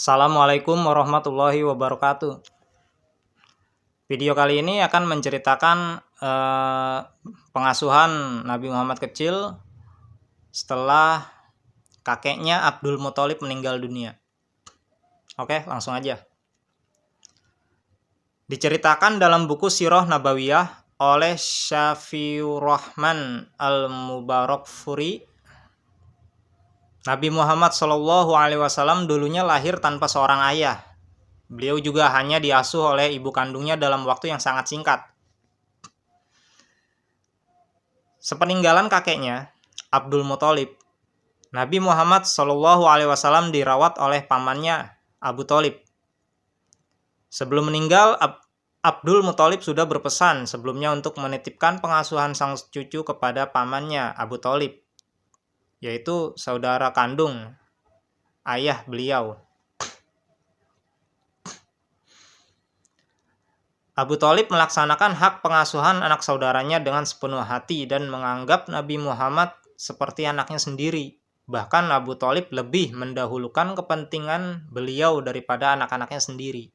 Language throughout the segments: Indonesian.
Assalamualaikum warahmatullahi wabarakatuh. Video kali ini akan menceritakan pengasuhan Nabi Muhammad kecil setelah kakeknya Abdul Muthalib meninggal dunia. Oke, langsung aja. Diceritakan dalam buku Sirah Nabawiyah oleh Syafiur Rahman Al-Mubarakfuri, Nabi Muhammad SAW dulunya lahir tanpa seorang ayah. Beliau juga hanya diasuh oleh ibu kandungnya dalam waktu yang sangat singkat. Sepeninggalan kakeknya, Abdul Muthalib, Nabi Muhammad SAW dirawat oleh pamannya, Abu Thalib. Sebelum meninggal, Abdul Muthalib sudah berpesan sebelumnya untuk menitipkan pengasuhan sang cucu kepada pamannya, Abu Thalib, yaitu saudara kandung ayah beliau. Abu Thalib melaksanakan hak pengasuhan anak saudaranya dengan sepenuh hati dan menganggap Nabi Muhammad seperti anaknya sendiri. Bahkan Abu Thalib lebih mendahulukan kepentingan beliau daripada anak-anaknya sendiri.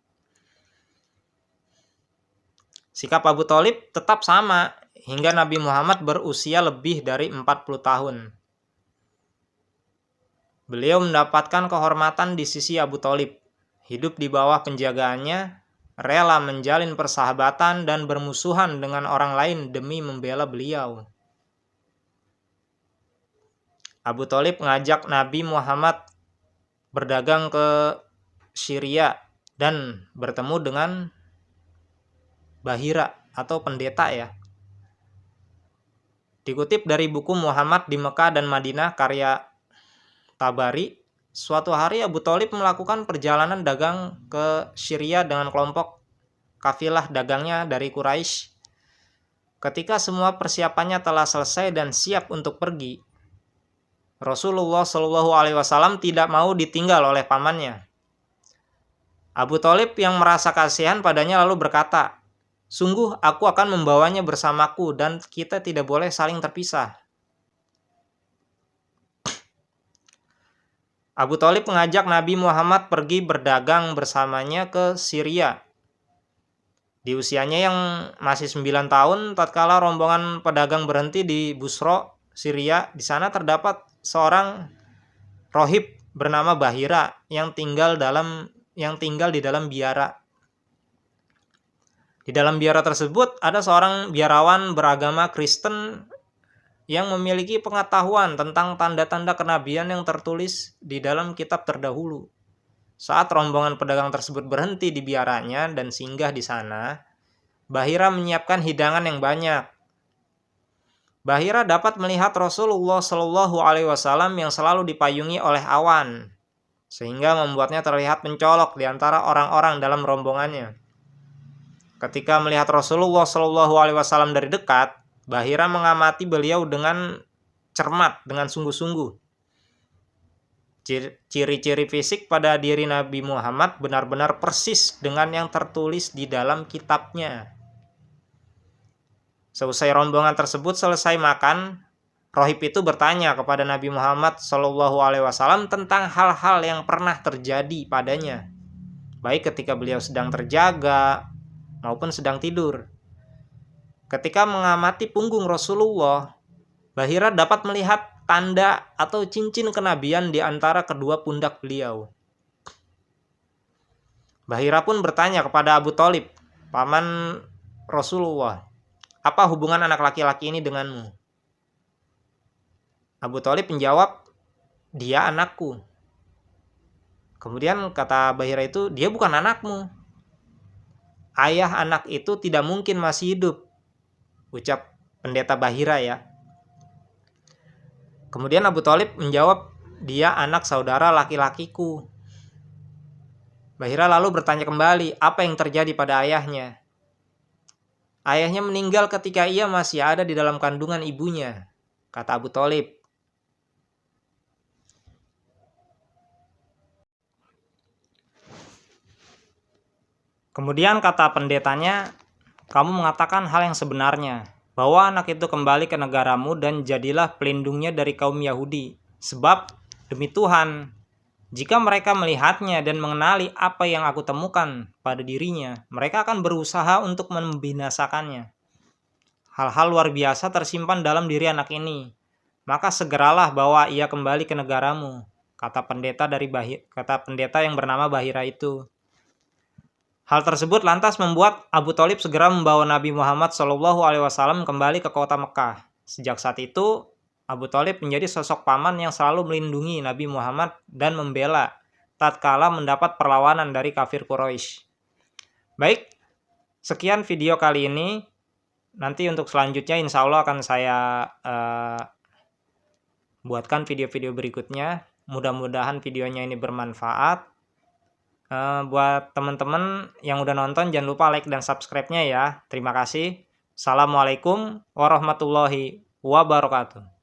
Sikap Abu Thalib tetap sama hingga Nabi Muhammad berusia lebih dari 40 tahun. Beliau mendapatkan kehormatan di sisi Abu Thalib, hidup di bawah penjagaannya, rela menjalin persahabatan dan bermusuhan dengan orang lain demi membela beliau. Abu Thalib mengajak Nabi Muhammad berdagang ke Syria dan bertemu dengan Bahira atau pendeta ya. Dikutip dari buku Muhammad di Mekah dan Madinah karya Tabari, suatu hari Abu Thalib melakukan perjalanan dagang ke Syria dengan kelompok kafilah dagangnya dari Quraisy. Ketika semua persiapannya telah selesai dan siap untuk pergi, Rasulullah SAW tidak mau ditinggal oleh pamannya. Abu Thalib yang merasa kasihan padanya lalu berkata, "Sungguh aku akan membawanya bersamaku dan kita tidak boleh saling terpisah." Abu Thalib mengajak Nabi Muhammad pergi berdagang bersamanya ke Syria. Di usianya yang masih 9 tahun, tatkala rombongan pedagang berhenti di Busra, Syria, di sana terdapat seorang rohib bernama Bahira yang tinggal di dalam biara. Di dalam biara tersebut ada seorang biarawan beragama Kristen yang memiliki pengetahuan tentang tanda-tanda kenabian yang tertulis di dalam kitab terdahulu. Saat rombongan pedagang tersebut berhenti di biaranya dan singgah di sana, Bahira menyiapkan hidangan yang banyak. Bahira dapat melihat Rasulullah SAW yang selalu dipayungi oleh awan, sehingga membuatnya terlihat mencolok di antara orang-orang dalam rombongannya. Ketika melihat Rasulullah SAW dari dekat, Bahira mengamati beliau dengan cermat, dengan sungguh-sungguh. Ciri-ciri fisik pada diri Nabi Muhammad benar-benar persis dengan yang tertulis di dalam kitabnya. Seusai rombongan tersebut selesai makan, rohib itu bertanya kepada Nabi Muhammad SAW tentang hal-hal yang pernah terjadi padanya, baik ketika beliau sedang terjaga maupun sedang tidur. Ketika mengamati punggung Rasulullah, Bahira dapat melihat tanda atau cincin kenabian di antara kedua pundak beliau. Bahira pun bertanya kepada Abu Thalib, paman Rasulullah, "Apa hubungan anak laki-laki ini denganmu?" Abu Thalib menjawab, "Dia anakku." Kemudian kata Bahira itu, "Dia bukan anakmu. Ayah anak itu tidak mungkin masih hidup," ucap pendeta Bahira ya. Kemudian Abu Thalib menjawab, "Dia anak saudara laki-lakiku." Bahira lalu bertanya kembali, apa yang terjadi pada ayahnya? "Ayahnya meninggal ketika ia masih ada di dalam kandungan ibunya," kata Abu Thalib. Kemudian kata pendetanya, "Kamu mengatakan hal yang sebenarnya, bahwa anak itu kembali ke negaramu dan jadilah pelindungnya dari kaum Yahudi. Sebab, demi Tuhan, Jika mereka melihatnya dan mengenali apa yang aku temukan pada dirinya, mereka akan berusaha untuk membinasakannya. Hal-hal luar biasa tersimpan dalam diri anak ini. Maka segeralah bawa ia kembali ke negaramu, kata pendeta yang bernama Bahira itu. Hal tersebut lantas membuat Abu Thalib segera membawa Nabi Muhammad SAW kembali ke kota Mekah. Sejak saat itu, Abu Thalib menjadi sosok paman yang selalu melindungi Nabi Muhammad dan membela tatkala mendapat perlawanan dari kafir Quraisy. Baik, sekian video kali ini. Nanti untuk selanjutnya insya Allah akan saya buatkan video-video berikutnya. Mudah-mudahan videonya ini bermanfaat. Buat teman-teman yang udah nonton, jangan lupa like dan subscribe-nya ya. Terima kasih. Assalamualaikum warahmatullahi wabarakatuh.